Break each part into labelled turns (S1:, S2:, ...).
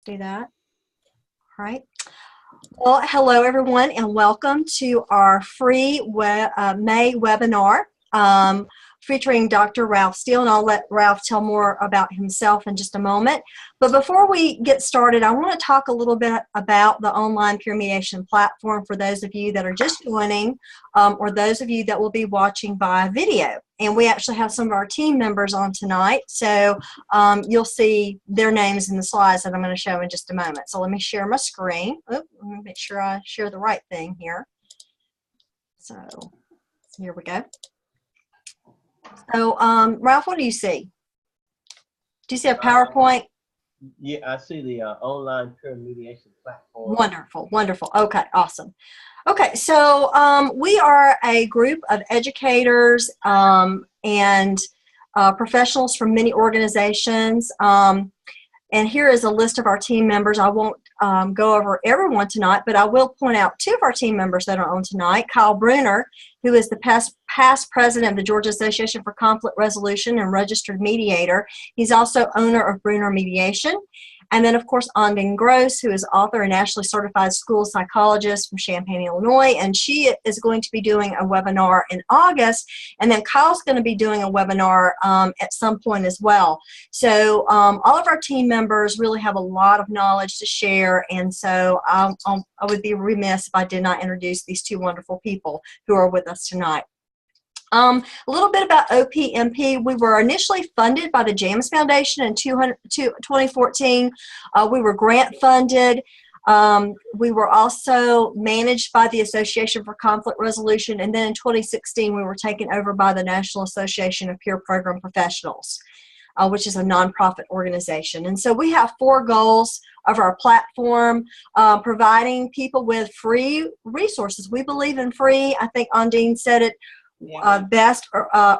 S1: do that. All right. Well, hello everyone, and welcome to our free May webinar featuring Dr. Ralph Steele, and I'll let Ralph tell more about himself in just a moment. But before we get started, I want to talk a little bit about the online peer mediation platform for those of you that are just joining or those of you that will be watching by video. And we actually have some of our team members on tonight, so you'll see their names in the slides that I'm going to show in just a moment. So let me share my screen. Let me make sure I share the right thing here. So here we go. So Ralph, what do you see? Do you see a PowerPoint?
S2: Yeah, I see the online peer mediation platform.
S1: Wonderful, wonderful. Okay, awesome. Okay, so we are a group of educators and professionals from many organizations. And here is a list of our team members. I won't go over everyone tonight, but I will point out two of our team members that are on tonight. Kyle Bruner, who is the past president of the Georgia Association for Conflict Resolution and registered mediator. He's also owner of Bruner Mediation. And then, of course, Ondine Gross, who is author and nationally certified school psychologist from Champaign, Illinois. And she is going to be doing a webinar in August. And then Kyle's going to be doing a webinar at some point as well. So all of our team members really have a lot of knowledge to share. And so I would be remiss if I did not introduce these two wonderful people who are with us tonight. A little bit about OPMP. We were initially funded by the James Foundation in 2014. We were grant funded. We were also managed by the Association for Conflict Resolution, and then in 2016 we were taken over by the National Association of Peer Program Professionals, which is a nonprofit organization. And so we have 4 goals of our platform: providing people with free resources. We believe in free. I think Ondine said it best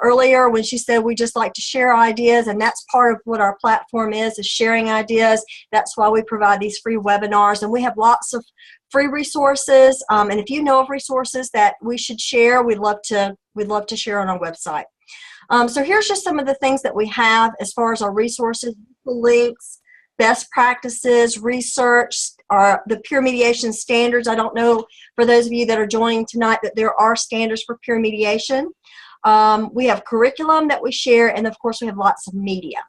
S1: earlier when she said we just like to share ideas, and that's part of what our platform is sharing ideas. That's why we provide these free webinars, and we have lots of free resources, and if you know of resources that we should share, we'd love to share on our website. So here's just some of the things that we have as far as our resources: links, best practices, research, the peer mediation standards. I don't know, for those of you that are joining tonight, that there are standards for peer mediation. We have curriculum that we share, and of course we have lots of media.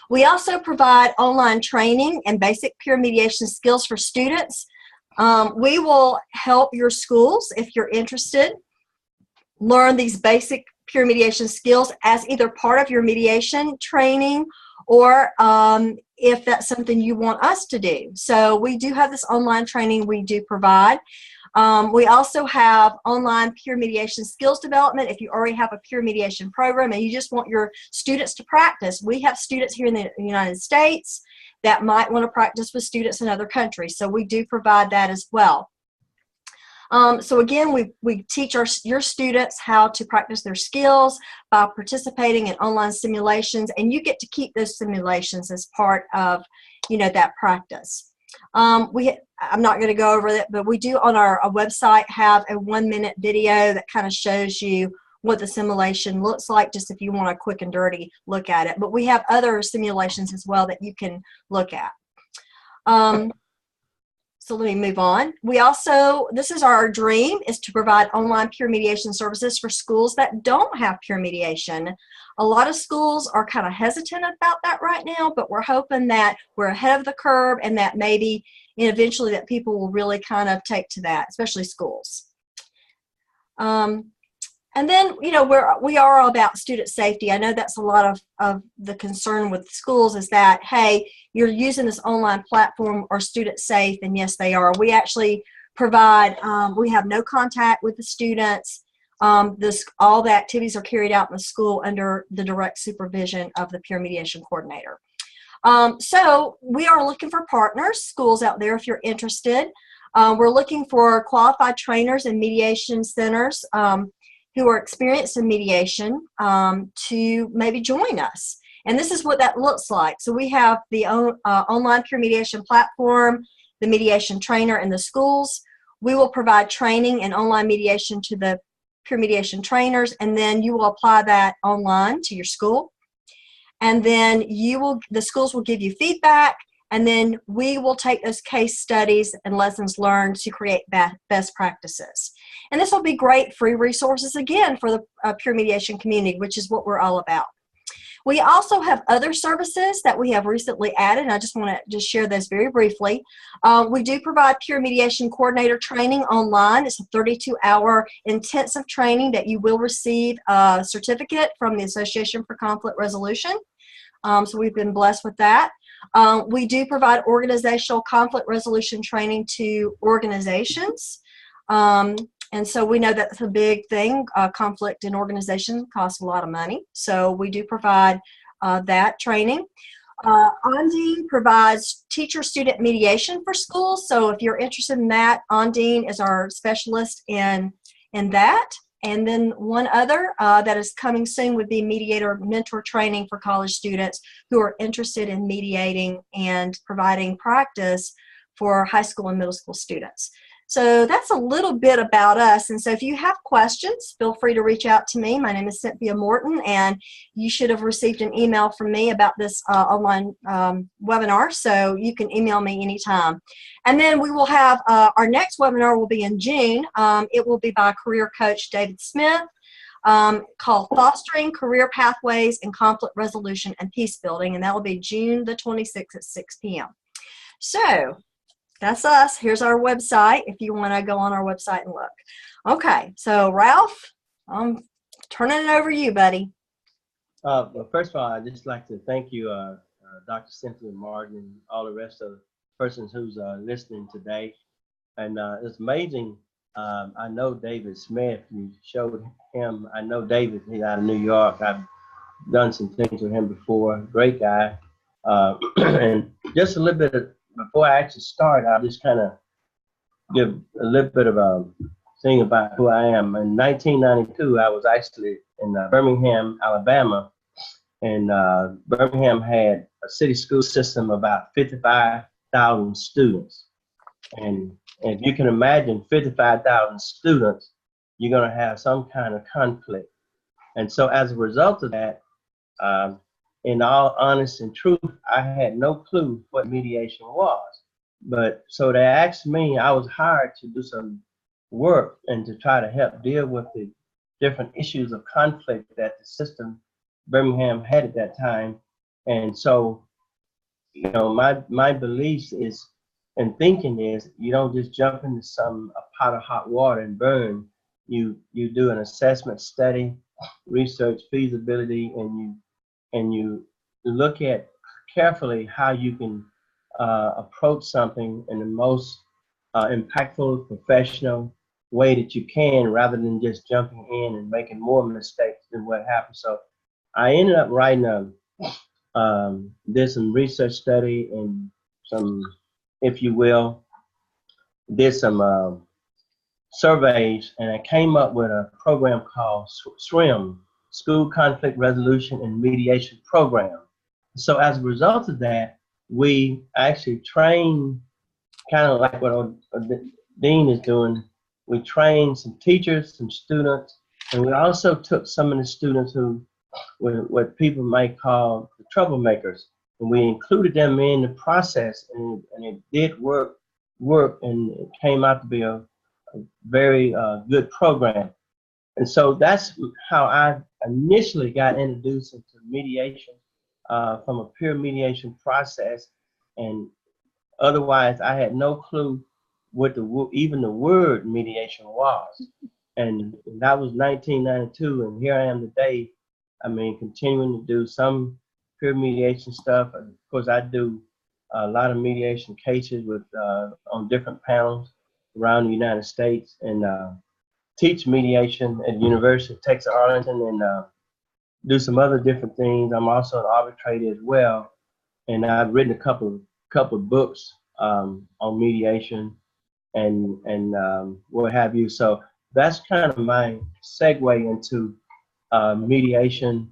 S1: We also provide online training and basic peer mediation skills for students. We will help your schools, if you're interested, learn these basic peer mediation skills as either part of your mediation training or if that's something you want us to do. So we do have this online training we do provide. We also have online peer mediation skills development. If you already have a peer mediation program and you just want your students to practice, we have students here in the United States that might want to practice with students in other countries. So we do provide that as well. So again, we teach your students how to practice their skills by participating in online simulations, and you get to keep those simulations as part of, that practice. I'm not going to go over that, but we do on our website have a 1-minute video that kind of shows you what the simulation looks like, just if you want a quick and dirty look at it. But we have other simulations as well that you can look at. So let me move on. We also, this is our dream, is to provide online peer mediation services for schools that don't have peer mediation. A lot of schools are kind of hesitant about that right now, but we're hoping that we're ahead of the curve and that maybe eventually that people will really kind of take to that, especially schools. And then, we are all about student safety. I know that's a lot of the concern with schools, is that, hey, you're using this online platform, are students safe? And yes, they are. We actually provide, we have no contact with the students. All the activities are carried out in the school under the direct supervision of the peer mediation coordinator. So we are looking for partners, schools out there, if you're interested. We're looking for qualified trainers and mediation centers who are experienced in mediation to maybe join us. And this is what that looks like. So we have the online peer mediation platform, the mediation trainer in the schools. We will provide training and online mediation to the peer mediation trainers, and then you will apply that online to your school. And then the schools will give you feedback, And then we will take those case studies and lessons learned to create best practices. And this will be great free resources, again, for the peer mediation community, which is what we're all about. We also have other services that we have recently added, and I just want to just share those very briefly. We do provide peer mediation coordinator training online. It's a 32-hour intensive training that you will receive a certificate from the Association for Conflict Resolution. So we've been blessed with that. We do provide organizational conflict resolution training to organizations. And so we know that's a big thing. Conflict in organizations costs a lot of money. So we do provide that training. Ondine provides teacher-student mediation for schools. So if you're interested in that, Ondine is our specialist in that. And then one other that is coming soon would be mediator mentor training for college students who are interested in mediating and providing practice for high school and middle school students. So that's a little bit about us. And so if you have questions, feel free to reach out to me. My name is Cynthia Morton, and you should have received an email from me about this online webinar. So you can email me anytime. And then we will have our next webinar will be in June. It will be by career coach David Smith, called Fostering Career Pathways in Conflict Resolution and Peace Building. And that will be June the 26th at 6 p.m. So that's us. Here's our website if you want to go on our website and look. Okay, so Ralph, I'm turning it over to you, buddy.
S2: Well, first of all, I'd just like to thank you, Dr. Cynthia Martin, and all the rest of the persons who's listening today. And it's amazing. I know David Smith. You showed him. I know David. He's out of New York. I've done some things with him before. Great guy. And just a little bit of, before I actually start, I'll just kind of give a little bit of a thing about who I am. In 1992, I was actually in Birmingham, Alabama, and Birmingham had a city school system of about 55,000 students. And if you can imagine 55,000 students, you're going to have some kind of conflict. And so as a result of that, in all honesty and truth, I had no clue what mediation was. But so they asked me, I was hired to do some work and to try to help deal with the different issues of conflict that the system Birmingham had at that time. And so, you know, my beliefs is and thinking is you don't just jump into a pot of hot water and burn. You do an assessment study, research feasibility, and you look at carefully how you can approach something in the most impactful, professional way that you can, rather than just jumping in and making more mistakes than what happened. So I ended up writing did some research study and some, if you will, did some surveys, and I came up with a program called SRIM, School Conflict Resolution and Mediation Program. So as a result of that, we actually train, kind of like what Dean is doing. We trained some teachers, some students, and we also took some of the students who were what people might call the troublemakers, and we included them in the process, and it did work, and it came out to be a very good program. And so that's how I initially got introduced into mediation from a peer mediation process. And otherwise, I had no clue what even the word mediation was. And that was 1992, and here I am today. I mean, continuing to do some peer mediation stuff. Of course, I do a lot of mediation cases with on different panels around the United States, and teach mediation at the University of Texas Arlington, and do some other different things. I'm also an arbitrator as well, and I've written a couple of books on mediation and what have you. So that's kind of my segue into mediation,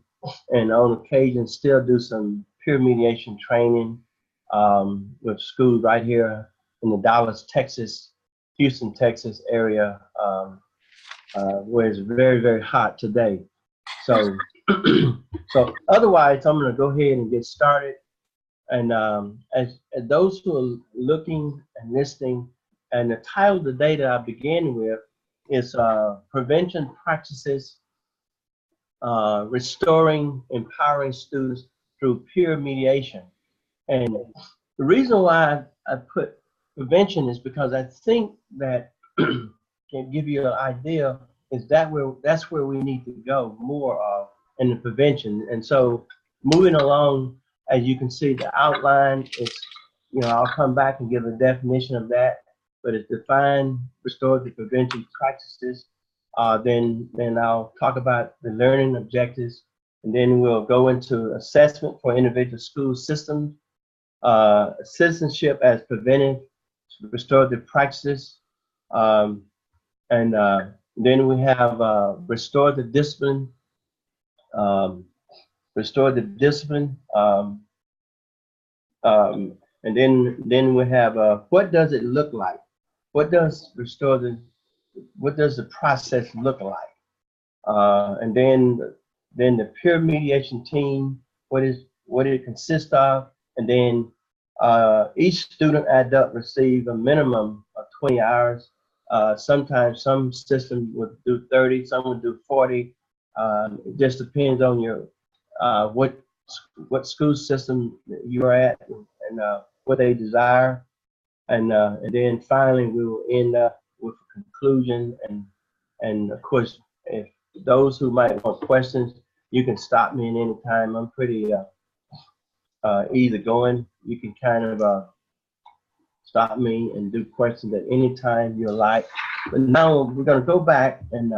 S2: and on occasion still do some peer mediation training with schools right here in the Dallas, Texas, Houston, Texas area, where it's very, very hot today. So, so otherwise, I'm going to go ahead and get started. And as those who are looking and listening, and the title of the day that I began with is Prevention Practices, Restoring, Empowering Students Through Peer Mediation. And the reason why I put prevention is because I think that can give you an idea is that's where we need to go more of in the prevention. And so moving along, as you can see, the outline is, I'll come back and give a definition of that, but it's define restorative prevention practices. Then I'll talk about the learning objectives, and then we'll go into assessment for individual school systems, citizenship as preventive restorative practices, and then we have restorative discipline, restorative discipline, and then we have what does it look like? What does the process look like? And then the peer mediation team, what it consists of, and then each student adult receive a minimum of 20 hours. Sometimes some systems would do 30, some would do 40. It just depends on your what school system you're at and what they desire. And then finally we will end up with a conclusion. And of course, if those who might want questions, you can stop me at any time. I'm pretty easygoing. You can kind of stop me and do questions at any time you like. But now we're going to go back and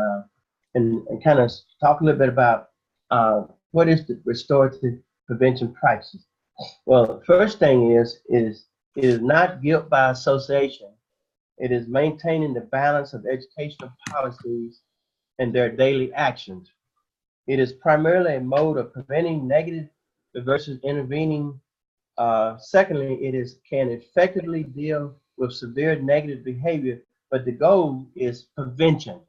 S2: kind of talk a little bit about what is the restorative prevention practice. Well, the first thing is it is not guilt by association. It is maintaining the balance of educational policies and their daily actions. It is primarily a mode of preventing negative versus intervening. Secondly, it can effectively deal with severe negative behavior, but the goal is prevention.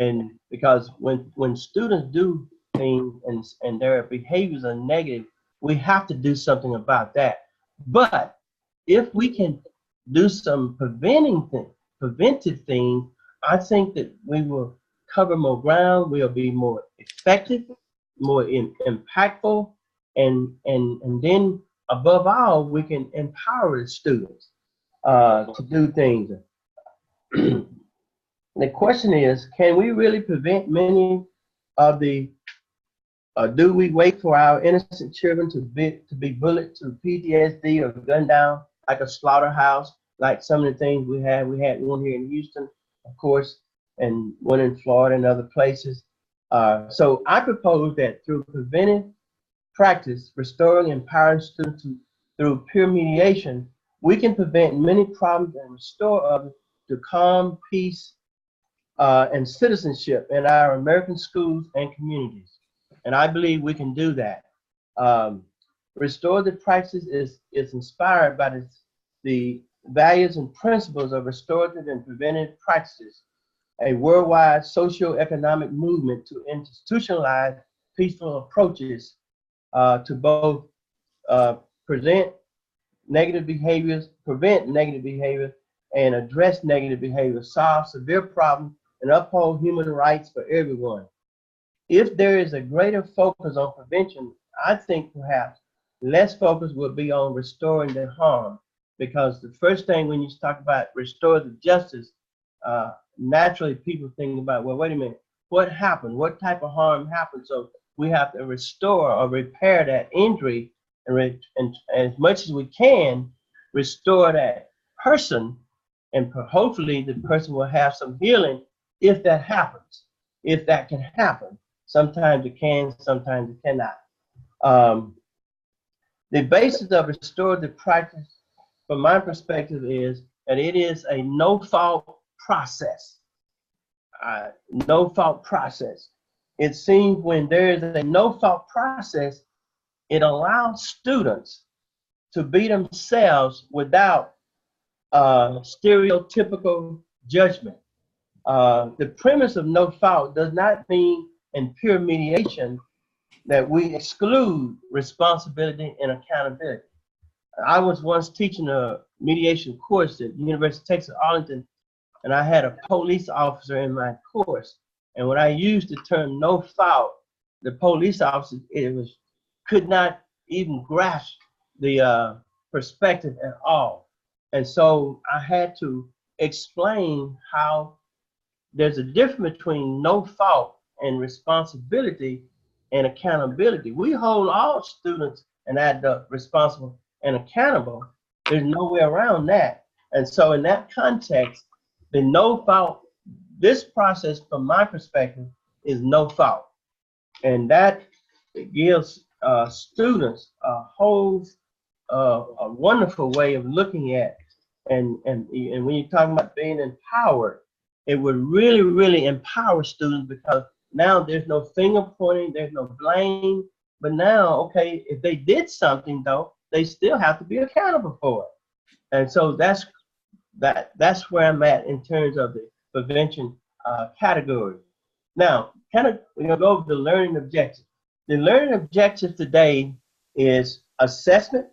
S2: And because when students do things and their behaviors are negative, we have to do something about that. But if we can do some preventive things, I think that we will cover more ground, we'll be more effective, more impactful, and then above all, we can empower the students to do things. The question is, can we really prevent many of the, do we wait for our innocent children to be bullied to PTSD or gunned down like a slaughterhouse, like some of the things we had? We had one here in Houston, of course, and one in Florida and other places. So I propose that through preventive practice, restoring and empowering students through peer mediation, we can prevent many problems and restore others to calm, peace, and citizenship in our American schools and communities. And I believe we can do that. Restorative practice is inspired by the values and principles of restorative and preventive practices, a worldwide social-economic movement to institutionalize peaceful approaches to both prevent negative behaviors, and address negative behavior, solve severe problems, and uphold human rights for everyone. If there is a greater focus on prevention, I think perhaps less focus will be on restoring the harm, because the first thing when you talk about restorative justice, naturally people think about, well, wait a minute, what happened? What type of harm happened? So we have to restore or repair that injury, and as much as we can, restore that person, and hopefully the person will have some healing if that happens, if that can happen. Sometimes it can, sometimes it cannot. The basis of restorative practice, from my perspective, is that it is a no-fault process. No-fault process. It seems when there is a no-fault process, it allows students to be themselves without stereotypical judgment. The premise of no fault does not mean in pure mediation that we exclude responsibility and accountability. I was once teaching a mediation course at the University of Texas, Arlington, and I had a police officer in my course. And when I used the term no fault, the police officer could not even grasp the perspective at all. And so I had to explain how there's a difference between no fault and responsibility and accountability. We hold all students and adults responsible and accountable. There's no way around that. And so in that context, the no fault, this process from my perspective is no fault. And that gives students a whole, a wonderful way of looking at, and when you're talking about being empowered, it would really, really empower students, because now there's no finger pointing, there's no blame. But now, okay, if they did something though, they still have to be accountable for it. And so that's where I'm at in terms of the prevention category. Now, kind of, we're gonna go over the learning objectives. The learning objective today is assessment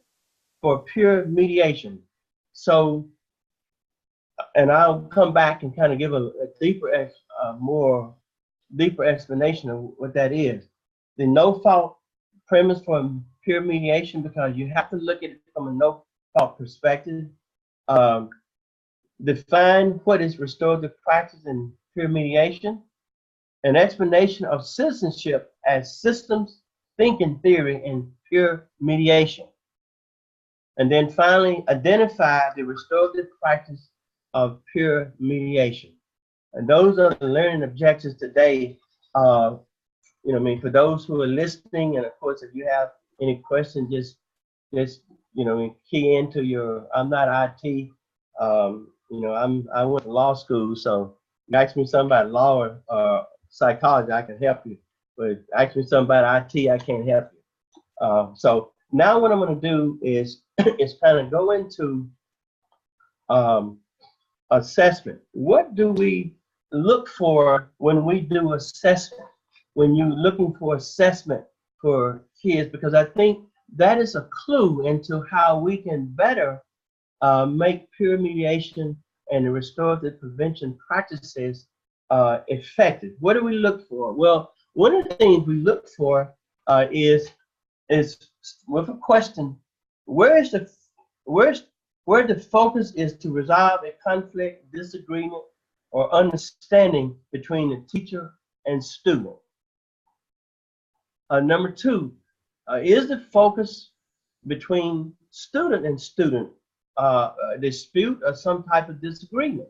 S2: for peer mediation. So, and I'll come back and kind of give a deeper, deeper explanation of what that is. The no fault premise for peer mediation, because you have to look at it from a no fault perspective. Define what is restorative practice in peer mediation. An explanation of citizenship as systems thinking theory in peer mediation. And then finally, identify the restorative practice of peer mediation. And those are the learning objectives today. You know, I mean, for those who are listening, and of course, if you have any questions, just you know, key into your. I'm not IT. You know, I went to law school, so you ask me something about law or psychology, I can help you. But ask me something about IT, I can't help you. So now what I'm going to do is kind of go into assessment. What do we look for when we do assessment? When you're looking for assessment for kids, because I think that is a clue into how we can better make peer mediation and the restorative prevention practices effective. What do we look for? Well, one of the things we look for is with a question: where the focus is to resolve a conflict, disagreement, or understanding between the teacher and student. Number two, is the focus between student and student dispute or some type of disagreement?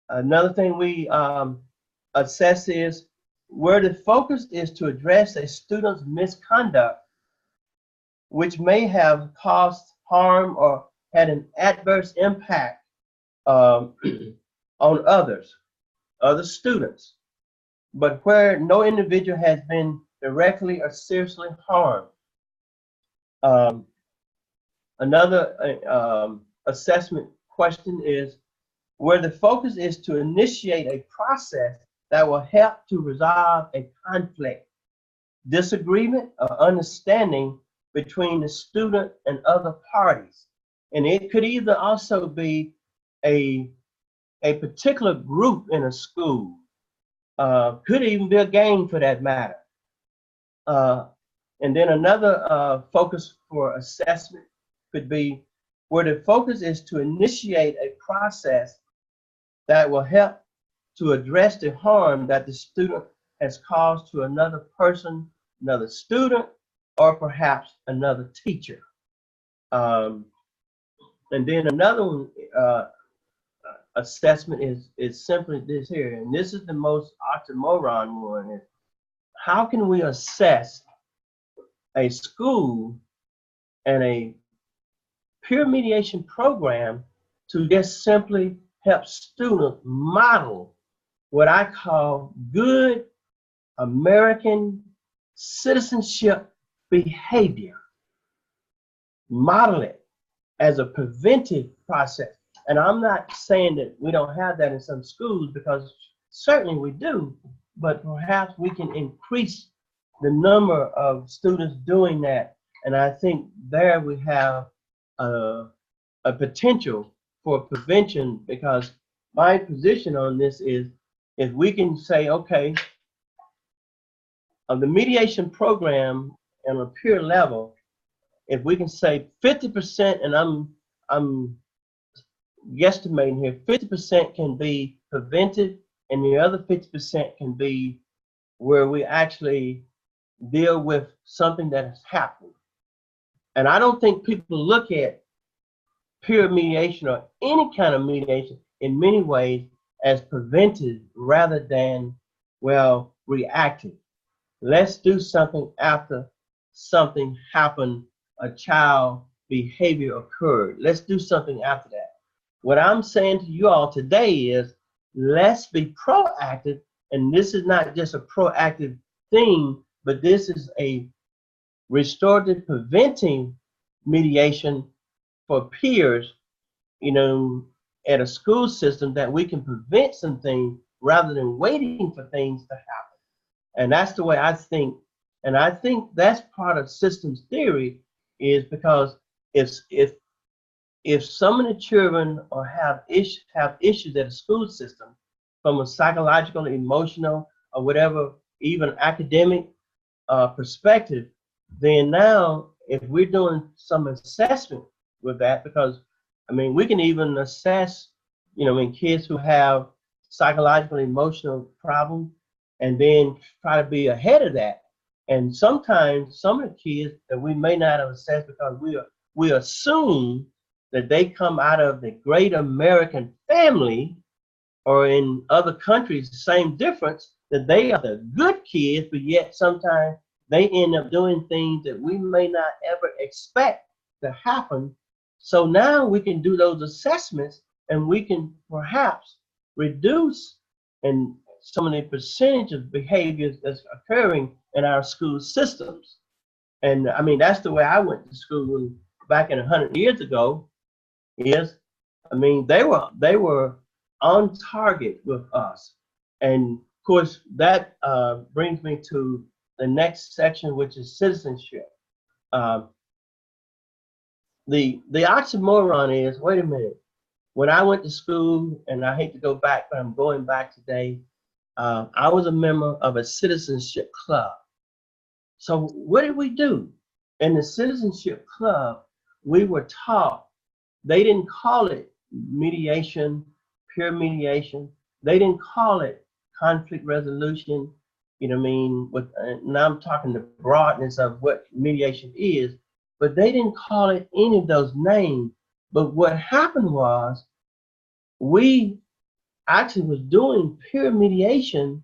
S2: Another thing we assess is where the focus is to address a student's misconduct, which may have caused harm or had an adverse impact on other students, but where no individual has been directly or seriously harmed. Another assessment question is where the focus is to initiate a process that will help to resolve a conflict, disagreement, or understanding between the student and other parties. And it could either also be a particular group in a school, could even be a gang for that matter. And then another focus for assessment could be where the focus is to initiate a process that will help to address the harm that the student has caused to another person, another student, or perhaps another teacher. And then another one, assessment is simply this here, and this is the most oxymoron one, is how can we assess a school and a peer mediation program to just simply help students model what I call good American citizenship behavior. Model it as a preventive process. And I'm not saying that we don't have that in some schools, because certainly we do, but perhaps we can increase the number of students doing that. And I think there we have a potential for prevention, because my position on this is if we can say, okay, of the mediation program on a peer level, if we can say 50%, and I'm guesstimating here, 50% can be prevented, and the other 50% can be where we actually deal with something that has happened. And I don't think people look at peer mediation or any kind of mediation in many ways as preventive rather than, well, reactive. Let's do something after something happened, a child behavior occurred. Let's do something after that. What I'm saying to you all today is let's be proactive, and this is not just a proactive thing, but this is a restorative preventing mediation for peers, at a school system, that we can prevent some things rather than waiting for things to happen. And that's the way I think. And I think that's part of systems theory, is because if some of the children or have issues at a school system from a psychological, emotional, or whatever, even academic perspective, then now if we're doing some assessment with that, because we can even assess, kids who have psychological, emotional problems, and then try to be ahead of that. And sometimes some of the kids that we may not have assessed, because we assume that they come out of the great American family, or in other countries, the same difference, that they are the good kids, but yet sometimes they end up doing things that we may not ever expect to happen. So now we can do those assessments, and we can perhaps reduce and some of the percentage of behaviors that's occurring in our school systems. And that's the way I went to school back in 100 years ago. Is they were on target with us. And of course that brings me to the next section, which is citizenship. The oxymoron is, wait a minute, when I went to school, and I hate to go back, but I'm going back today, I was a member of a citizenship club. So what did we do? In the citizenship club, we were taught, they didn't call it mediation, peer mediation. They didn't call it conflict resolution. Now I'm talking the broadness of what mediation is, but they didn't call it any of those names. But what happened was, we actually was doing peer mediation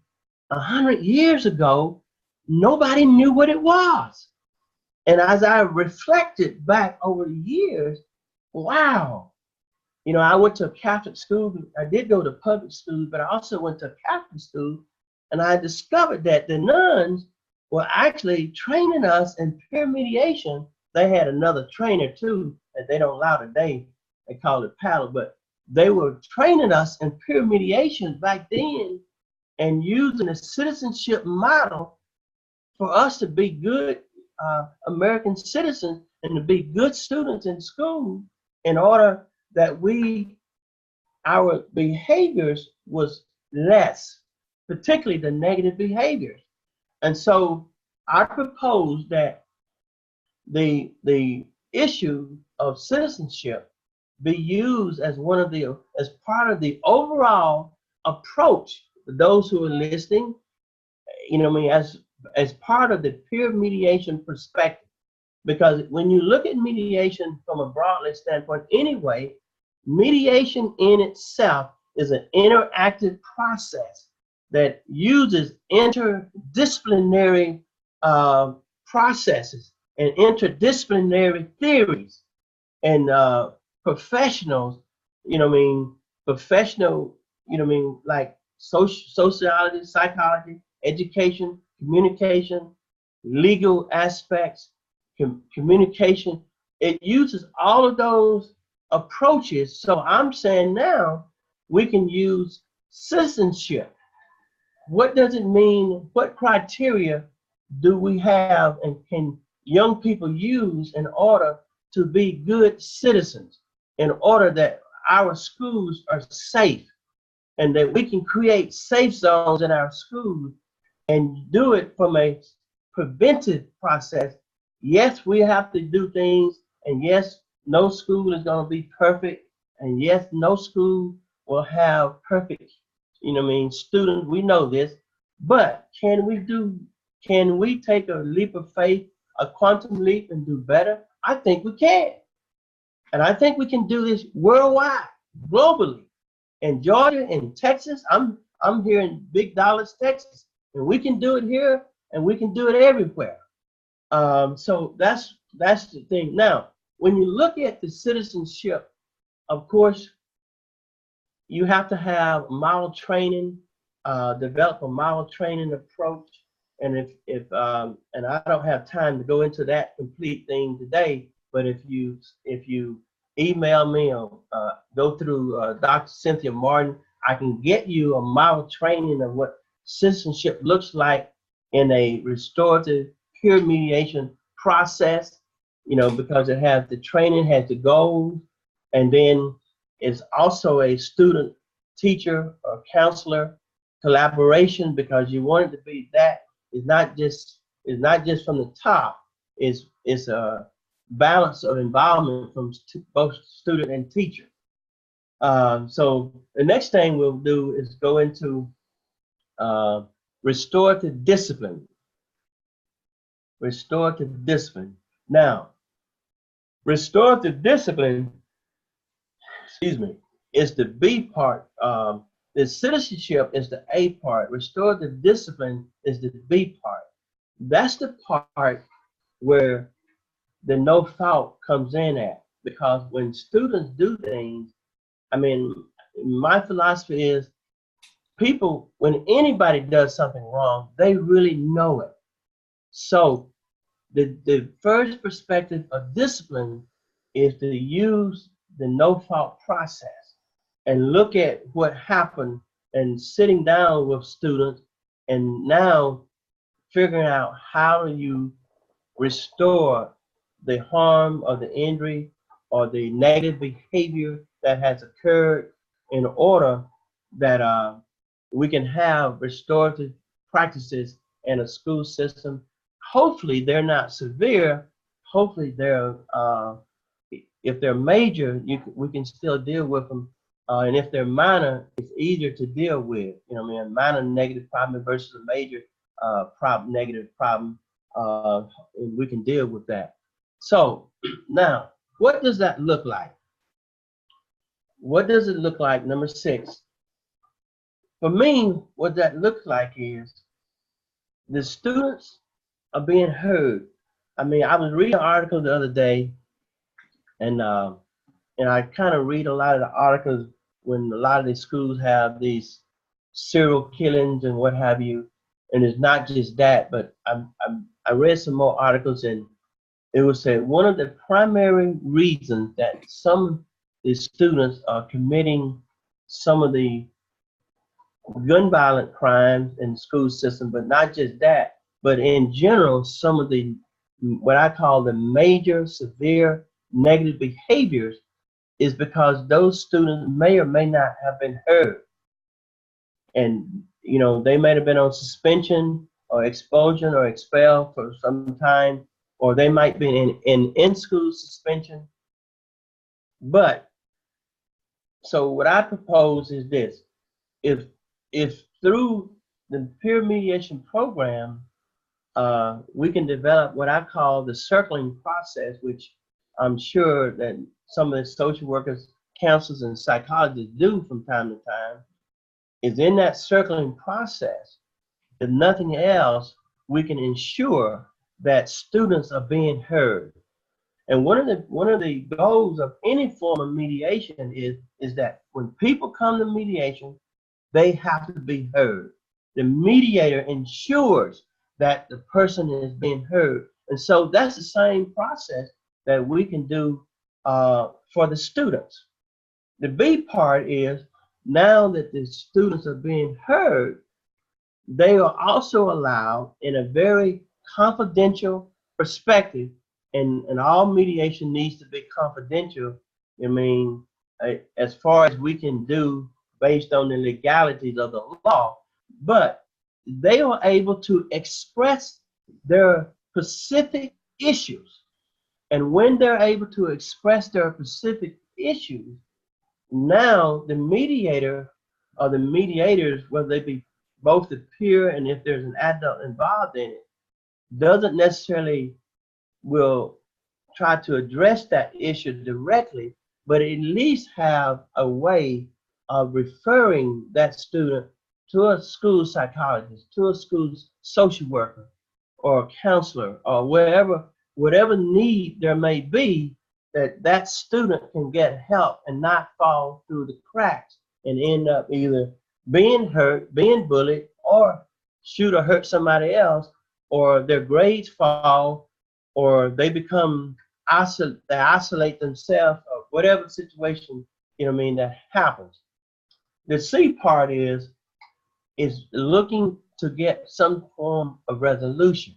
S2: 100 years ago. Nobody knew what it was. And as I reflected back over the years, wow, I went to a Catholic school. I did go to public school, but I also went to a Catholic school, and I discovered that the nuns were actually training us in peer mediation. They had another trainer too that they don't allow today. They call it paddle, but they were training us in peer mediation back then, and using a citizenship model for us to be good American citizens and to be good students in school, in order that our behaviors was less, particularly the negative behaviors. And so I propose that the issue of citizenship be used as as part of the overall approach for those who are listening, as part of the peer mediation perspective. Because when you look at mediation from a broadly standpoint anyway, mediation in itself is an interactive process that uses interdisciplinary processes and interdisciplinary theories and professionals, professional, like sociology, psychology, education, communication, legal aspects, communication. It uses all of those approaches. So I'm saying now we can use citizenship. What does it mean? What criteria do we have, and can young people use in order to be good citizens in order that our schools are safe and that we can create safe zones in our schools and do it from a preventive process. Yes, we have to do things, and yes, no school is going to be perfect, and yes, no school will have perfect, students. We know this, but can we take a leap of faith, a quantum leap, and do better? I think we can. And I think we can do this worldwide, globally. In Georgia, in Texas, I'm here in Big Dallas, Texas, and we can do it here, and we can do it everywhere. So that's the thing. Now, when you look at the citizenship, of course, you have to have model training, develop a model training approach. And if and I don't have time to go into that complete thing today, but if you email me or go through Dr. Cynthia Martin, I can get you a model training of what citizenship looks like in a restorative peer mediation process, because it has the training, has the goals, and then it's also a student teacher or counselor collaboration, because you want it to be that. It's not just from the top. It's a balance of involvement from both student and teacher. So the next thing we'll do is go into restorative discipline. Restorative discipline. Now, restorative discipline, is the B part. The citizenship is the A part. Restorative discipline is the B part. That's the part where the no fault comes in at, because when students do things, my philosophy is when anybody does something wrong, they really know it. So the first perspective of discipline is to use the no fault process and look at what happened and sitting down with students and now figuring out how do you restore the harm or the injury or the negative behavior that has occurred, in order that we can have restorative practices in a school system. Hopefully they're not severe. Hopefully they're, if they're major, we can still deal with them. And if they're minor, it's easier to deal with. A minor negative problem versus a major negative problem, and we can deal with that. So now, what does that look like? What does it look like? Number 6. For me, what that looks like is the students are being heard. I was reading an article the other day, and I kind of read a lot of the articles when a lot of these schools have these serial killings and what have you. And it's not just that, but I read some more articles, and it was said one of the primary reasons that some of the students are committing some of the gun violent crimes in the school system, but not just that, but in general, some of the what I call the major severe negative behaviors is because those students may or may not have been heard. And they may have been on suspension or expulsion or expelled for some time, or they might be in school suspension. But so what I propose is this: if through the peer mediation program, we can develop what I call the circling process, which I'm sure that some of the social workers, counselors, and psychologists do from time to time, is in that circling process, if nothing else, we can ensure that students are being heard. And one of the goals of any form of mediation is that when people come to mediation, they have to be heard. The mediator ensures that the person is being heard. And so that's the same process that we can do for the students. The B part is, now that the students are being heard, they are also allowed, in a very confidential perspective, and all mediation needs to be confidential. I mean, as far as we can do based on the legalities of the law, but they are able to express their specific issues. And when they're able to express their specific issues, now the mediator or the mediators, whether they be both the peer and if there's an adult involved in it, doesn't necessarily will try to address that issue directly, but at least have a way of referring that student to a school psychologist, to a school social worker, or a counselor, or whatever need there may be, that student can get help and not fall through the cracks and end up either being hurt, being bullied, or shoot or hurt somebody else, or their grades fall, or they become they isolate themselves, or whatever situation, that happens. The C part is looking to get some form of resolution.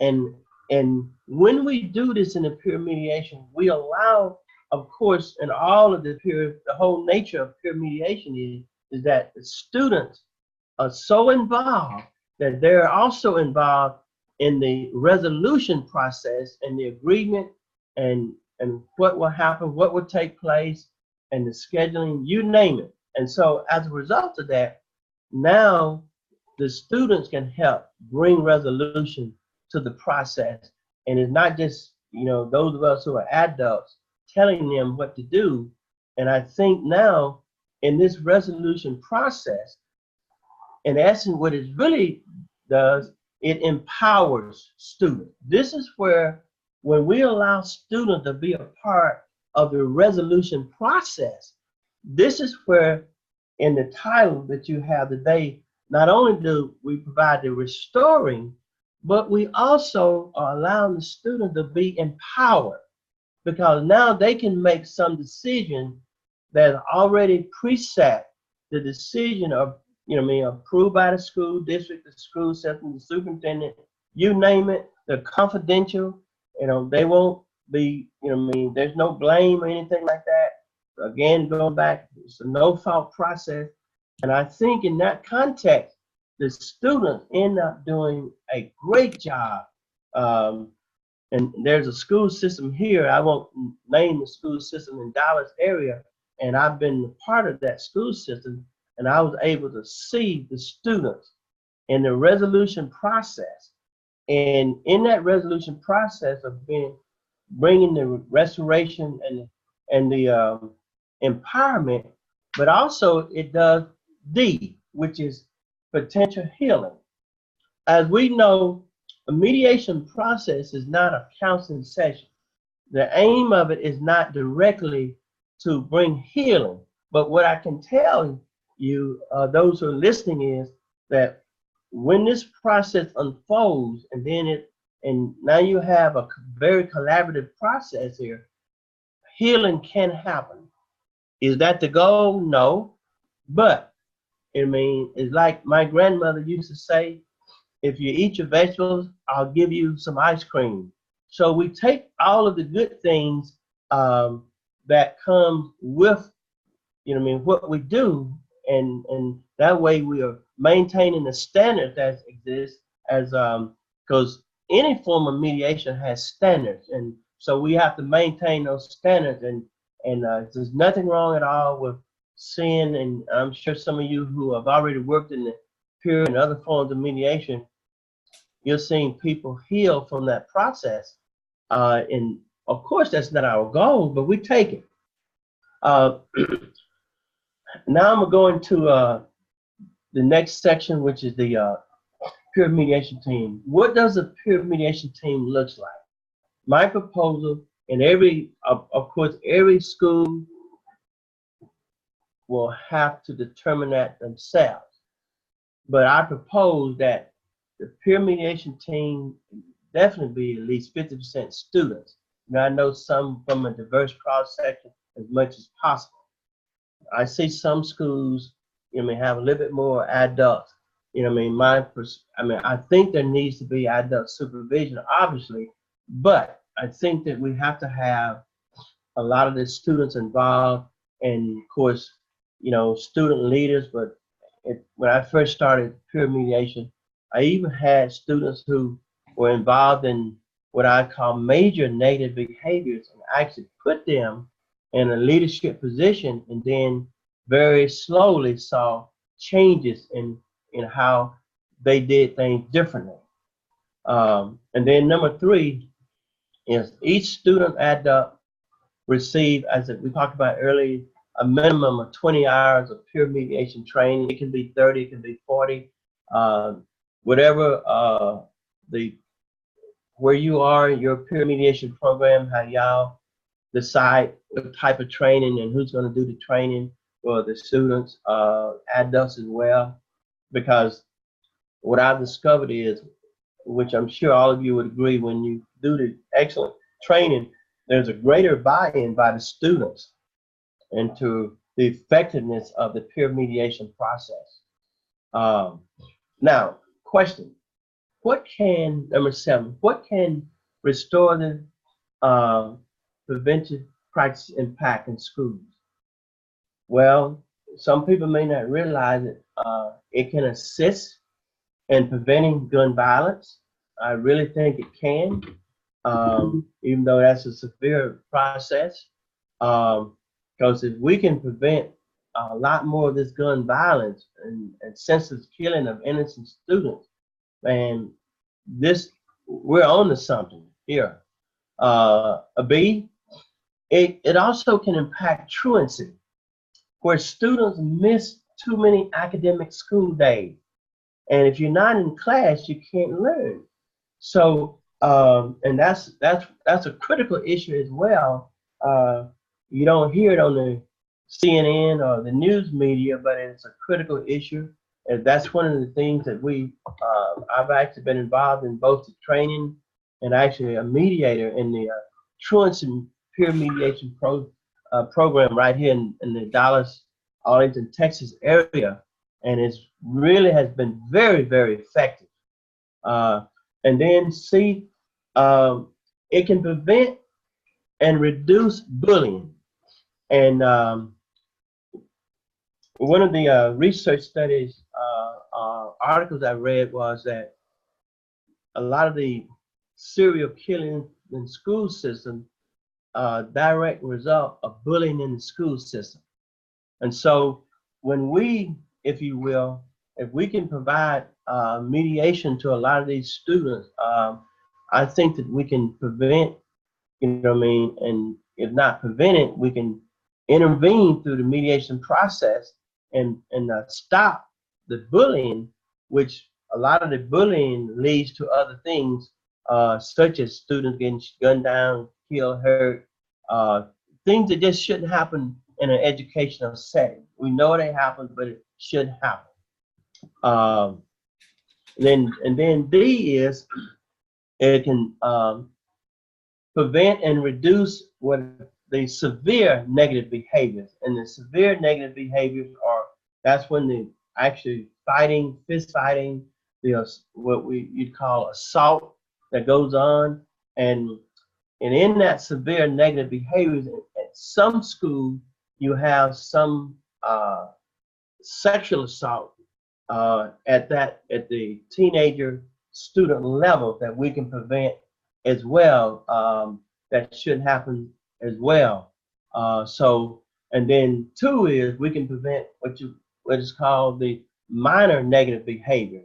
S2: And when we do this in the peer mediation, we allow, of course, in all of the whole nature of peer mediation is that the students are so involved that they're also involved in the resolution process and the agreement and what will happen, what will take place, and the scheduling, you name it. And so as a result of that, now the students can help bring resolution to the process. And it's not just, those of us who are adults telling them what to do. And I think now in this resolution process, in essence, what it really does, it empowers students. This is where, when we allow students to be a part of the resolution process, this is where, in the title that you have today, not only do we provide the restoring, but we also are allowing the student to be empowered, because now they can make some decision that already preset the decision of, approved by the school district, the school system, the superintendent, you name it. They're confidential. They won't be, there's no blame or anything like that. Again, going back, it's a no-fault process. And I think in that context, the students end up doing a great job. And there's a school system here, I won't name the school system in Dallas area, and I've been part of that school system, and I was able to see the students in the resolution process. And in that resolution process of bringing the restoration and the empowerment, but also it does D, which is potential healing. As we know, a mediation process is not a counseling session. The aim of it is not directly to bring healing, but what I can tell you, those who are listening, is that when this process unfolds, and now you have a very collaborative process here, healing can happen. Is that the goal? No, but it's like my grandmother used to say, if you eat your vegetables, I'll give you some ice cream. So we take all of the good things that come with, what we do, and that way we are maintaining the standards that exist, as because any form of mediation has standards, and so we have to maintain those standards. And there's nothing wrong at all with seeing, and I'm sure some of you who have already worked in the peer and other forms of mediation, you're seeing people heal from that process. And of course, that's not our goal, but we take it. Now I'm going to the next section, which is the peer mediation team. What does a peer mediation team looks like? My proposal, and of course, every school will have to determine that themselves. But I propose that the peer mediation team definitely be at least 50% students. I know some from a diverse cross-section as much as possible. I see some schools, have a little bit more adults. I think there needs to be adult supervision, obviously, But I think that we have to have a lot of the students involved, and of course, student leaders. But when I first started peer mediation, I even had students who were involved in what I call major negative behaviors, and I actually put them in a leadership position, and then very slowly saw changes in how they did things differently. And then number 3 is each student adult receive, as we talked about earlier, a minimum of 20 hours of peer mediation training. It can be 30, it can be 40, whatever where you are in your peer mediation program, how y'all decide what type of training and who's going to do the training for the students, adults as well. Because what I've discovered is, which I'm sure all of you would agree, when you do the excellent training, there's a greater buy-in by the students into the effectiveness of the peer mediation process. Now, question: number 7, what can restorative preventive practice impact in schools? Well, some people may not realize it. It can assist in preventing gun violence. I really think it can, even though that's a severe process. Because if we can prevent a lot more of this gun violence and senseless killing of innocent students, man, we're on to something here. It also can impact truancy, where students miss too many academic school days. And if you're not in class, you can't learn. So, and that's a critical issue as well. You don't hear it on the CNN or the news media, but it's a critical issue. And that's one of the things that I've actually been involved in, both the training and actually a mediator in the truancy peer mediation program right here in the Dallas, Arlington, Texas area. And it really has been very, very effective. And then it can prevent and reduce bullying. And one of the research studies, articles I read, was that a lot of the serial killing in school system direct result of bullying in the school system. And so when we, if you will, if we can provide mediation to a lot of these students, I think that we can prevent, and if not prevent it, we can intervene through the mediation process and stop the bullying, which a lot of the bullying leads to other things, such as students getting gunned down, killed, hurt, things that just shouldn't happen in an educational setting. We know they happen, but it should happen. Then D is, it can prevent and reduce what the severe negative behaviors. And the severe negative behaviors that's when the actually fighting, fist fighting, what you'd call assault that goes on. And in that severe negative behaviors, at some schools, you have some sexual assault at the teenager student level that we can prevent as well. That should happen as well. And then 2 is we can prevent what is called the minor negative behavior.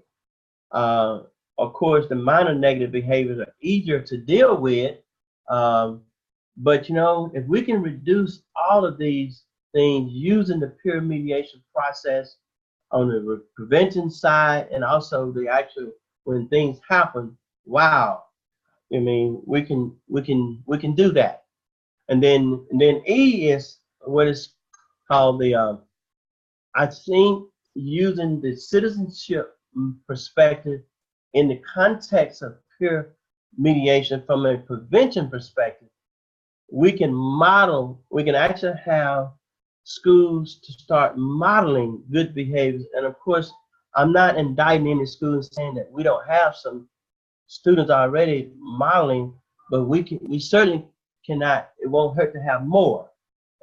S2: Of course, the minor negative behaviors are easier to deal with, but if we can reduce all of these things using the peer mediation process on the prevention side, and also the actual when things happen, wow, we can do that. And then E is what is called I think, using the citizenship perspective in the context of peer mediation from a prevention perspective. We can actually have schools to start modeling good behaviors. And of course, I'm not indicting any schools saying that we don't have some students already modeling, but we certainly cannot, it won't hurt to have more.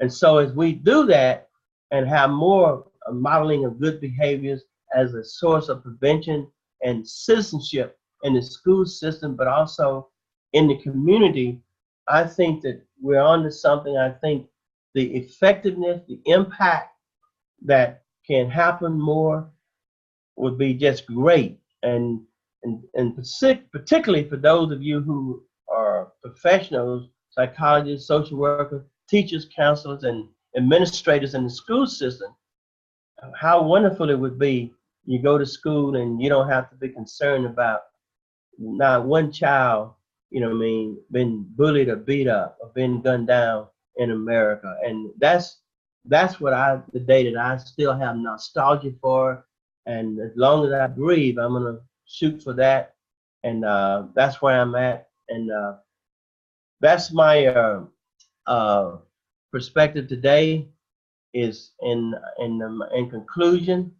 S2: And so as we do that and have more modeling of good behaviors as a source of prevention and citizenship in the school system, but also in the community, I think that we're on to something. I think the effectiveness, the impact that can happen more would be just great. And particularly for those of you who are professionals, psychologists, social workers, teachers, counselors, and administrators in the school system, how wonderful it would be you go to school and you don't have to be concerned about not one child, you know what I mean, been bullied or beat up or been gunned down in America. And that's what the day that I still have nostalgia for. And as long as I breathe, I'm gonna shoot for that. And that's where I'm at. And that's my perspective today. Is in conclusion.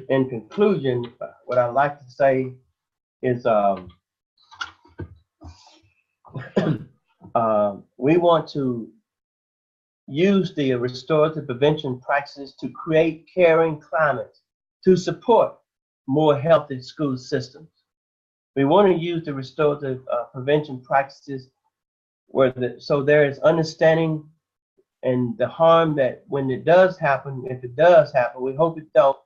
S2: In conclusion, what I like to say is we want to use the restorative prevention practices to create caring climates to support more healthy school systems. We want to use the restorative prevention practices so there is understanding and the harm that when it does happen, if it does happen, we hope it don't,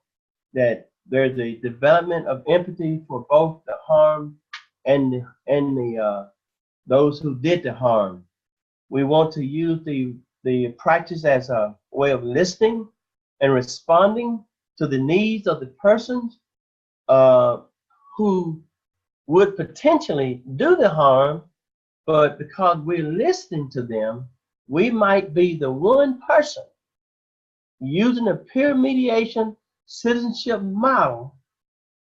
S2: that there's a development of empathy for both the harm and those who did the harm. We want to use the practice as a way of listening and responding to the needs of the persons who would potentially do the harm, but because we're listening to them, we might be the one person using a peer mediation citizenship model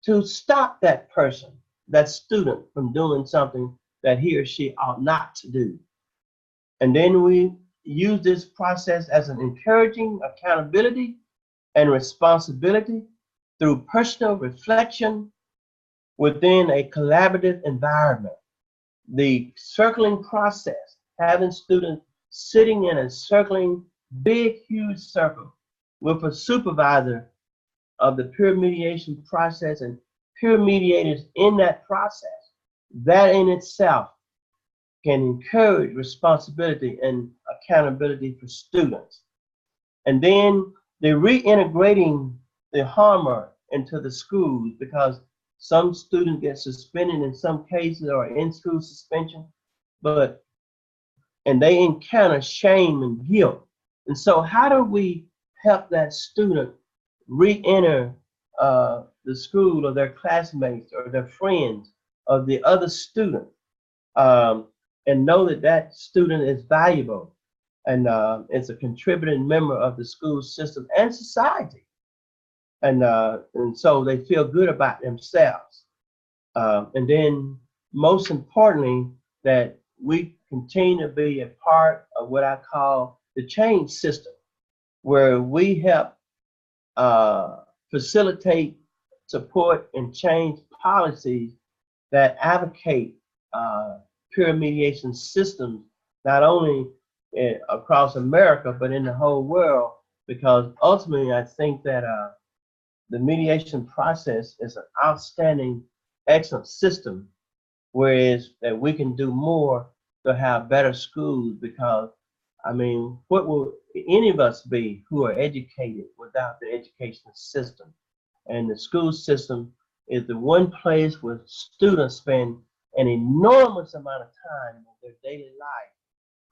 S2: to stop that person, that student, from doing something that he or she ought not to do. And then we use this process as an encouraging accountability and responsibility through personal reflection within a collaborative environment. The circling process, having students sitting in a circling, big, huge circle with a supervisor of the peer mediation process and peer mediators in that process, that in itself can encourage responsibility and accountability for students. And then the reintegrating the harmer into the schools, because some students get suspended in some cases or in school suspension, and they encounter shame and guilt. And so how do we help that student re-enter the school or their classmates or their friends or the other students, and know that that student is valuable and is a contributing member of the school system and society. And so they feel good about themselves. And then most importantly, that we continue to be a part of what I call the change system, where we help facilitate, support, and change policies that advocate peer mediation systems, not only across America, but in the whole world, because ultimately I think that the mediation process is an outstanding, excellent system, whereas that we can do more to have better schools, because I mean, what will any of us be who are educated without the educational system? And the school system is the one place where students spend an enormous amount of time in their daily life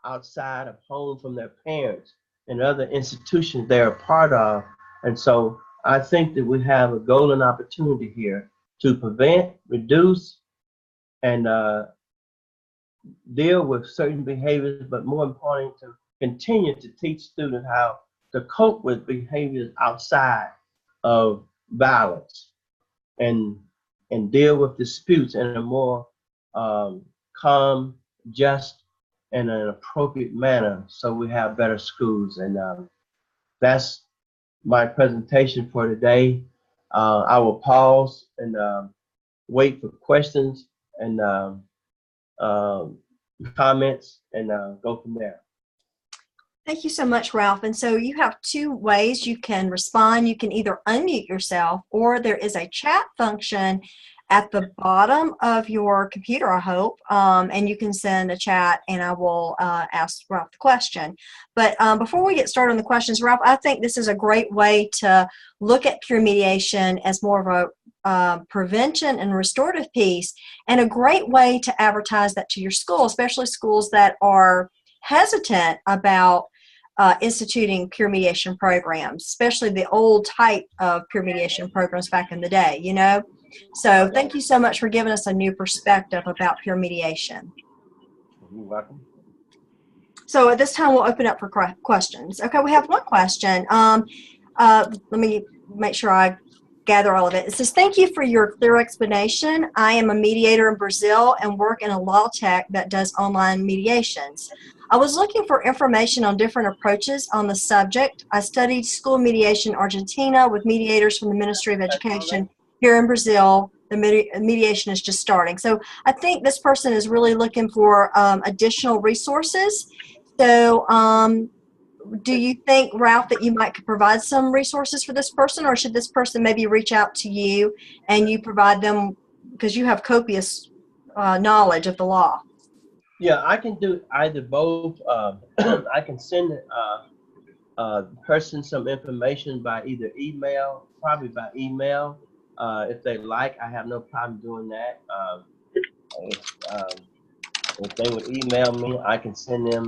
S2: outside of home from their parents and other institutions they're a part of. And so I think that we have a golden opportunity here to prevent, reduce, and deal with certain behaviors, but more importantly, to continue to teach students how to cope with behaviors outside of violence and deal with disputes in a more calm, just, and an appropriate manner, so we have better schools. And that's my presentation for today. I will pause and wait for questions, and comments, and go from there.
S1: Thank you so much, Ralph. And so you have two ways you can respond. You can either unmute yourself, or there is a chat function at the bottom of your computer, I hope, and you can send a chat and I will ask Ralph the question. But before we get started on the questions, Ralph, I think this is a great way to look at peer mediation as more of a prevention and restorative piece, and a great way to advertise that to your school, especially schools that are hesitant about instituting peer mediation programs, especially the old type of peer mediation programs back in the day, you know? So thank you so much for giving us a new perspective about peer mediation.
S2: You're welcome.
S1: So at this time, we'll open up for questions. Okay, we have one question. Let me make sure I gather all of it. It says, thank you for your clear explanation. I am a mediator in Brazil and work in a law tech that does online mediations. I was looking for information on different approaches on the subject. I studied school mediation in Argentina with mediators from the Ministry of Education. Here in Brazil, the mediation is just starting. So I think this person is really looking for additional resources. So do you think, Ralph, that you might provide some resources for this person, or should this person maybe reach out to you and you provide them, because you have copious knowledge of the law?
S2: Yeah, I can do either both. I can send the person some information by either email, probably by email. If they like, I have no problem doing that. If they would email me, I can send them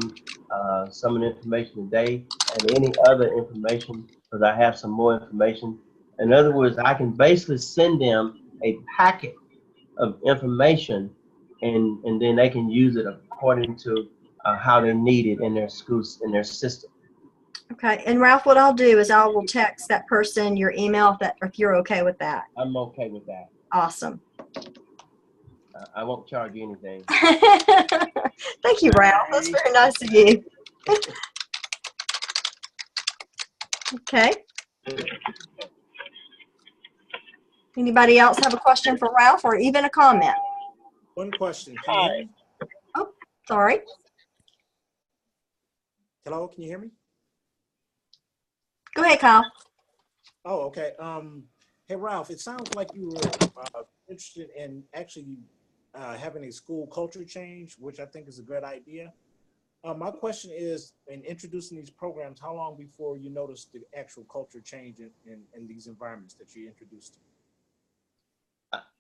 S2: some of the information today and any other information, because I have some more information. In other words, I can basically send them a packet of information, and then they can use it according to how they need it in their schools, in their system.
S1: Okay, and Ralph, what I'll do is I will text that person your email if you're okay with that.
S2: I'm okay with that.
S1: Awesome.
S2: I won't charge you anything.
S1: Thank you, Ralph. That's very nice of you. Okay. Anybody else have a question for Ralph, or even a comment?
S3: One question. Can you hear me?
S1: Oh, sorry.
S3: Hello, can you hear me?
S1: Go ahead, Kyle.
S3: Oh, okay. Hey, Ralph, it sounds like you were interested in actually having a school culture change, which I think is a good idea. My question is, in introducing these programs, how long before you notice the actual culture change in these environments that you introduced?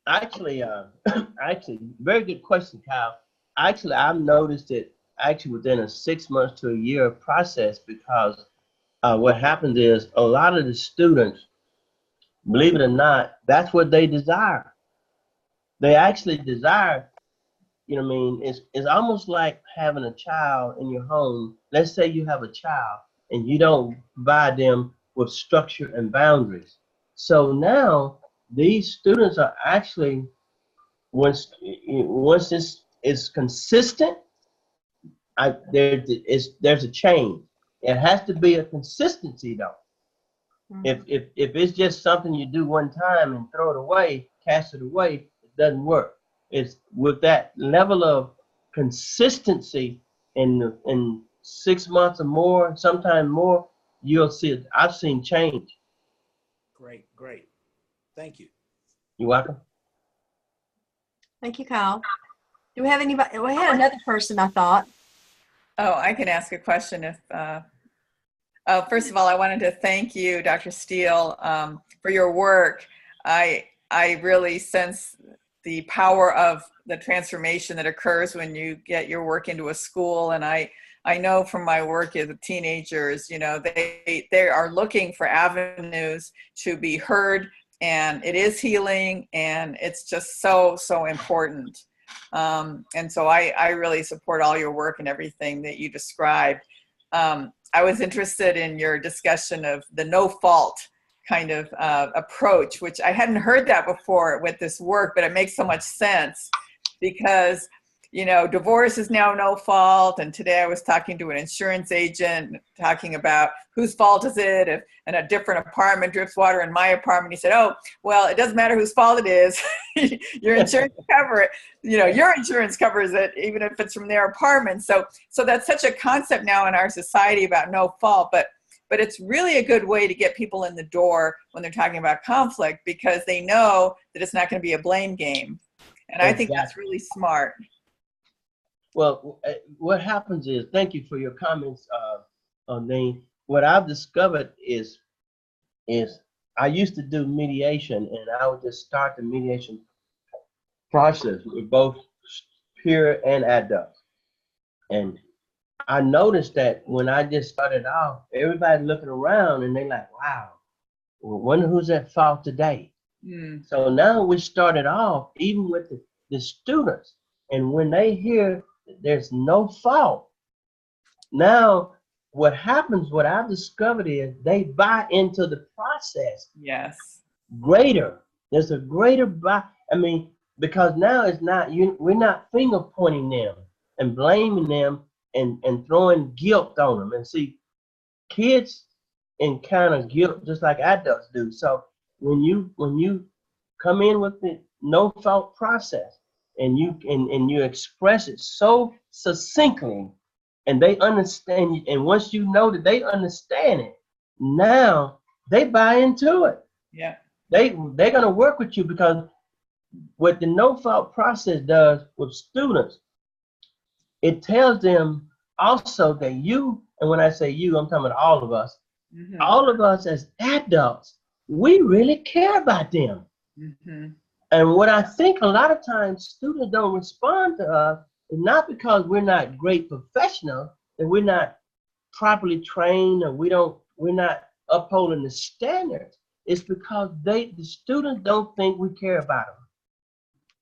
S2: Actually, very good question, Kyle. Actually, I've noticed it actually within a 6 months to a year process, because what happens is a lot of the students, believe it or not, that's what they desire. They actually desire, you know what I mean? It's almost like having a child in your home. Let's say you have a child and you don't provide them with structure and boundaries. So now these students are actually, once this is consistent, there's a change. It has to be a consistency though. Mm-hmm. If it's just something you do one time and throw it away, cast it away, it doesn't work. It's with that level of consistency in 6 months or more, sometimes more, you'll see it. I've seen change.
S3: Great. Thank you.
S2: You're welcome.
S1: Thank you, Kyle. Do we have anybody? We had another person, I thought.
S4: Oh, I can ask a question if, first of all, I wanted to thank you, Dr. Steele, for your work. I really sense the power of the transformation that occurs when you get your work into a school. And I know from my work with teenagers, you know, they are looking for avenues to be heard, and it is healing, and it's just so important. And so I really support all your work and everything that you described. I was interested in your discussion of the no fault kind of approach, which I hadn't heard that before with this work, but it makes so much sense, because divorce is now no fault. And today I was talking to an insurance agent talking about whose fault is it if in a different apartment drips water in my apartment. He said, oh, well, it doesn't matter whose fault it is. Your insurance cover it. Your insurance covers it, even if it's from their apartment. So that's such a concept now in our society about no fault. But it's really a good way to get people in the door when they're talking about conflict, because they know that it's not going to be a blame game. And I think that's really smart.
S2: Well, what happens is, thank you for your comments, Nate. What I've discovered is I used to do mediation, and I would just start the mediation process with both peer and adults. And I noticed that when I just started off, everybody looking around and they like, wow, well, wonder who's at fault today. So now we started off even with the students, and when they hear there's no fault, now what happens, what I've discovered is they buy into the process.
S4: Yes.
S2: There's a greater buy. I mean, because now it's not we're not finger pointing them and blaming them and throwing guilt on them. And see, kids encounter guilt just like adults do. So when you come in with the no fault process and you express it so succinctly, and they understand you, and once you know that they understand it, now they buy into it.
S4: Yeah.
S2: They're gonna work with you, because what the no fault process does with students, it tells them also that you, and when I say you, I'm talking about all of us, all of us as adults, we really care about them. And what I think a lot of times students don't respond to us is not because we're not great professionals, and we're not properly trained, or we're not upholding the standards. It's because the students don't think we care about them.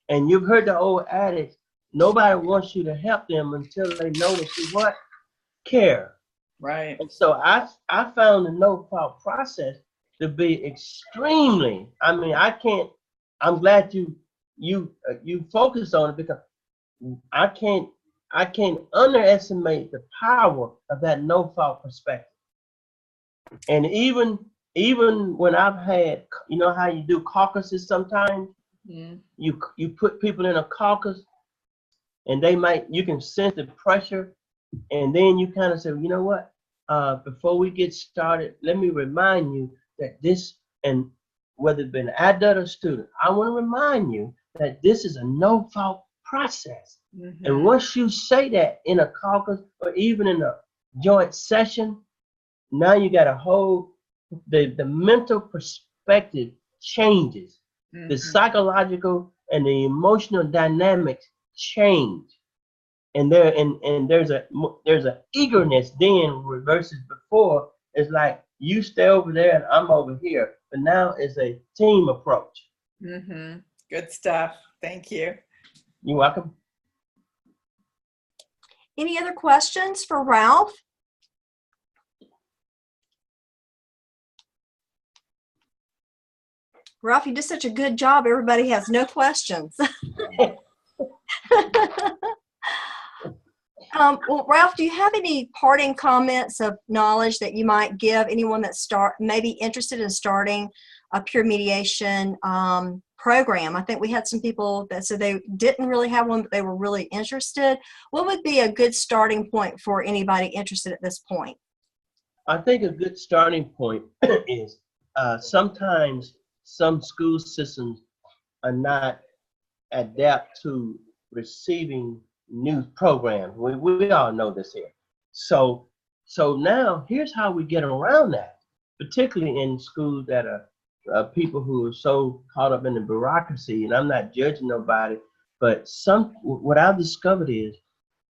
S2: And you've heard the old adage, nobody wants you to help them until they notice you what? Care.
S4: Right.
S2: And so I found the no fault process to be extremely, I mean, I'm glad you focus on it, because I can't underestimate the power of that no fault perspective. And even when I've had, you know how you do caucuses sometimes, you put people in a caucus, and you can sense the pressure, and then you kind of say, you know what, before we get started, let me remind you that this, and whether it's been adult or student, I want to remind you that this is a no fault process. And once you say that in a caucus or even in a joint session, now you got a whole, the mental perspective changes. The psychological and the emotional dynamics change. And there's a eagerness then versus before. It's like you stay over there and I'm over here. But now it's a team approach.
S4: Good stuff. Thank you.
S2: You're welcome.
S1: Any other questions for Ralph? Ralph, you did such a good job. Everybody has no questions. Well, Ralph, do you have any parting comments of knowledge that you might give anyone that may be interested in starting a peer mediation program? I think we had some people that said they didn't really have one, but they were really interested. What would be a good starting point for anybody interested at this point?
S2: I think a good starting point is sometimes some school systems are not adept to receiving new programs. We all know this here. So now here's how we get around that, particularly in schools that are people who are so caught up in the bureaucracy, and I'm not judging nobody, but what I've discovered is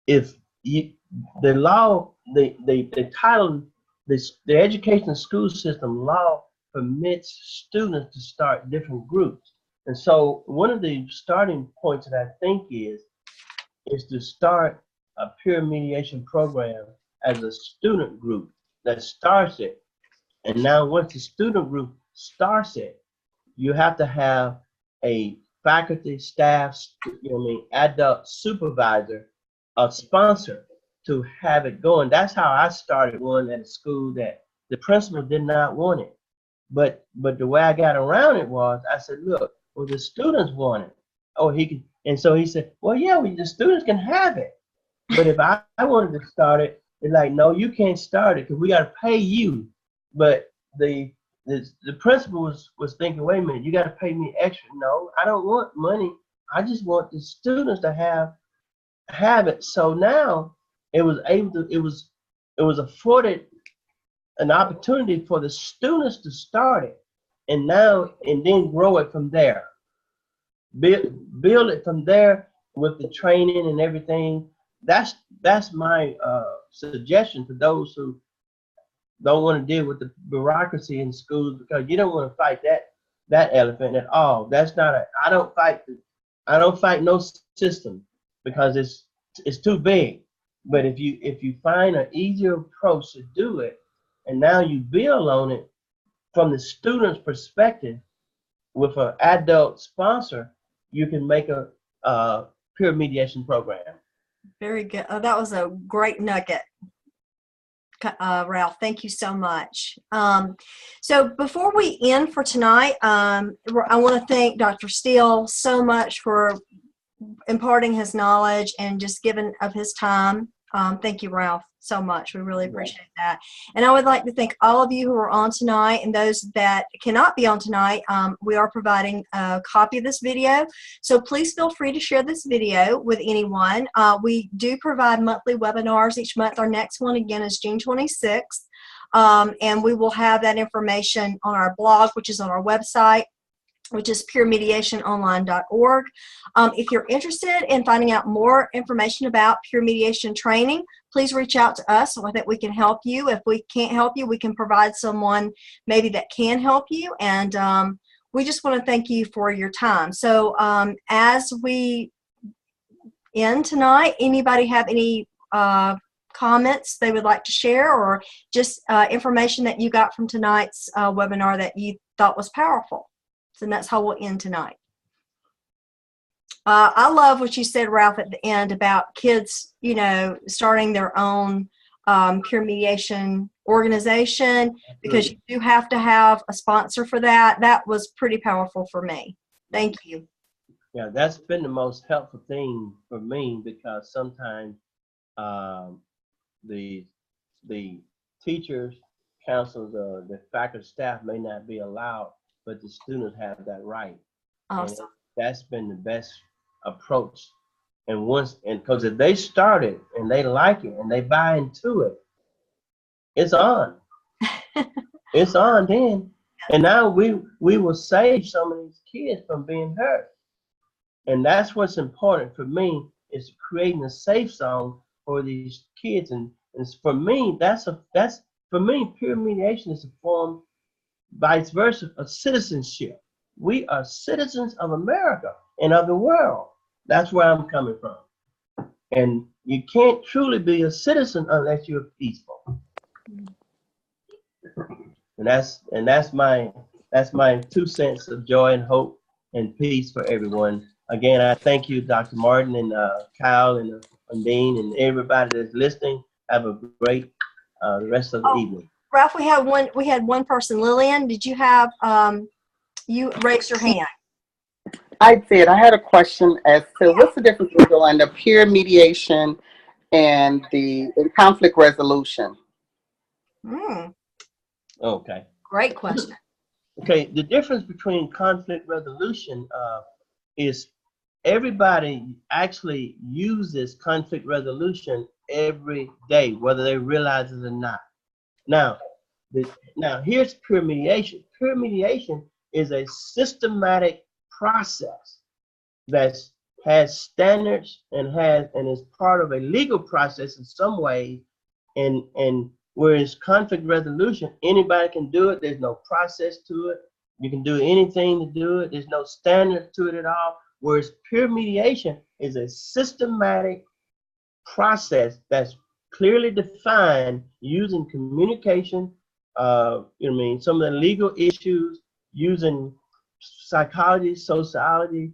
S2: if the law, the title, the education school system law permits students to start different groups. And so one of the starting points that I think is to start a peer mediation program as a student group that starts it. And now once the student group starts it, you have to have a faculty, staff, adult supervisor, a sponsor to have it going. That's how I started one at a school that the principal did not want it. But the way I got around it was I said, look, well, the students want it. Oh, he could. And so he said, well, yeah, the students can have it. But if I wanted to start it, it's like, no, you can't start it because we got to pay you. But the principal was thinking, wait a minute, you got to pay me extra. No, I don't want money. I just want the students to have it. So now it was afforded an opportunity for the students to start it, and then grow it from there. Build it from there with the training and everything. That's my suggestion to those who don't want to deal with the bureaucracy in schools, because you don't want to fight that elephant at all. That's not I don't fight no system because it's too big. But if you find an easier approach to do it, and now you build on it from the student's perspective with an adult sponsor, you can make a peer mediation program.
S1: Very good. Oh, that was a great nugget, Ralph. Thank you so much. So before we end for tonight, I want to thank Dr. Steele so much for imparting his knowledge and just giving of his time. Thank you, Ralph, so much. We really appreciate that. And I would like to thank all of you who are on tonight, and those that cannot be on tonight. We are providing a copy of this video, so please feel free to share this video with anyone. We do provide monthly webinars each month. Our next one, again, is June 26th, and we will have that information on our blog, which is on our website, which is puremediationonline.org. If you're interested in finding out more information about peer mediation training, please reach out to us so that we can help you. If we can't help you, we can provide someone maybe that can help you. And we just want to thank you for your time. So as we end tonight, anybody have any comments they would like to share, or just information that you got from tonight's webinar that you thought was powerful? And that's how we'll end tonight. I love what you said, Ralph, at the end about kids, starting their own peer mediation organization, because you do have to have a sponsor for that. That was pretty powerful for me. Thank you.
S2: Yeah, that's been the most helpful thing for me, because sometimes the teachers, counselors, or the faculty staff may not be allowed, but the students have that right.
S1: Awesome.
S2: And that's been the best approach. And because if they start it and they like it and they buy into it, it's on. It's on then. And now we will save some of these kids from being hurt. And that's what's important for me, is creating a safe zone for these kids. And for me, for me, peer mediation is a form, vice versa, of citizenship. We are citizens of America and of the world. That's where I'm coming from. And you can't truly be a citizen unless you're peaceful. And that's my 2 cents of joy and hope and peace for everyone. Again, I thank you, Dr. Martin and Kyle and Undine and everybody that's listening. Have a great rest of the evening.
S1: Ralph, we had one person. Lillian, did you have you raised your hand?
S5: I did. I had a question as to what's the difference between the peer mediation and the conflict resolution?
S2: Okay.
S1: Great question.
S2: Okay, the difference between conflict resolution is everybody actually uses conflict resolution every day, whether they realize it or not. Now here's peer mediation. Peer mediation is a systematic process that has standards and is part of a legal process in some way, and whereas conflict resolution, anybody can do it. There's no process to it. You can do anything to do it. There's no standard to it at all. Whereas peer mediation is a systematic process that's clearly defined using communication, some of the legal issues, using psychology, sociology,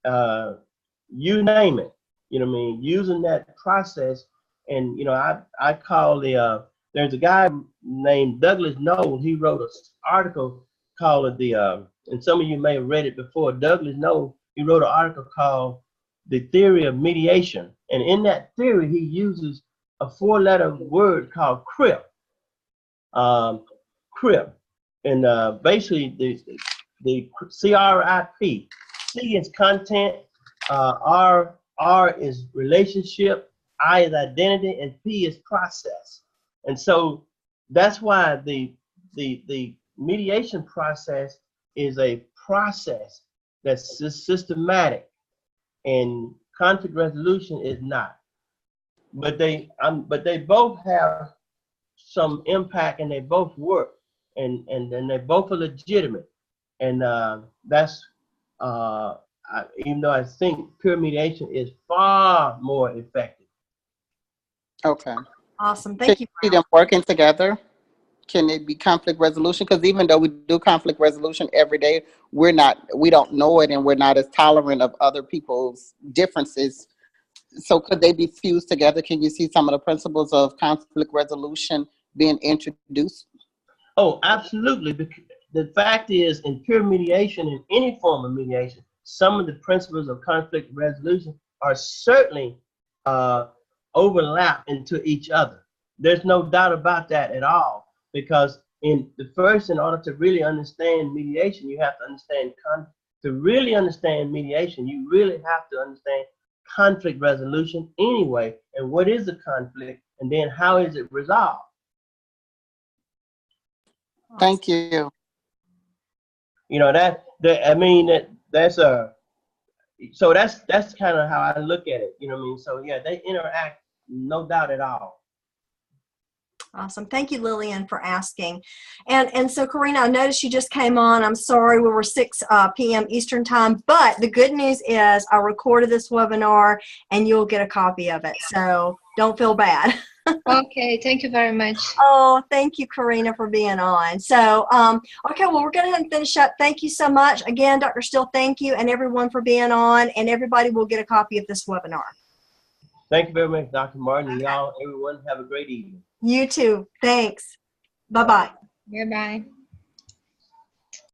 S2: you name it. You know what I mean? Using that process, and you know, I call there's a guy named Douglas Noll. He wrote an article called and some of you may have read it before. Douglas Noll, he wrote an article called The Theory of Mediation, and in that theory, he uses a 4-letter word called CRIP. CRIP, and basically the CRIP. C is content, R is relationship, I is identity, and P is process. And so that's why the mediation process is a process that's systematic, and conflict resolution is not. But they both have some impact, and they both work, and they both are legitimate, and that's even though I think peer mediation is far more effective.
S5: Okay.
S1: Awesome.
S5: Can
S1: Thank
S5: you
S1: you.
S5: see them working together? Can it be conflict resolution? Because even though we do conflict resolution every day, we don't know it, and we're not as tolerant of other people's differences. So could they be fused together? Can you see some of the principles of conflict resolution being introduced?
S2: Oh, absolutely. Because the fact is, in peer mediation, in any form of mediation, some of the principles of conflict resolution are certainly overlap into each other. There's no doubt about that at all. Because in order to really understand mediation, you have to understand to really understand mediation, you really have to understand conflict resolution anyway, and what is a conflict, and then how is it resolved.
S5: Thank you.
S2: You know, that's kind of how I look at it. You know what I mean? So yeah, they interact, no doubt at all.
S1: Awesome. Thank you, Lillian, for asking. And so, Karina, I noticed you just came on. I'm sorry we were 6 p.m. Eastern time, but the good news is I recorded this webinar and you'll get a copy of it. So don't feel bad.
S6: Okay, thank you very much.
S1: Oh, thank you, Karina, for being on. So, okay, well, we're going to finish up. Thank you so much. Again, Dr. Steele, thank you, and everyone for being on, and everybody will get a copy of this webinar.
S2: Thank you very much, Dr. Martin. Y'all, everyone, have a great evening.
S1: You too. Thanks. Bye-bye.
S6: Goodbye.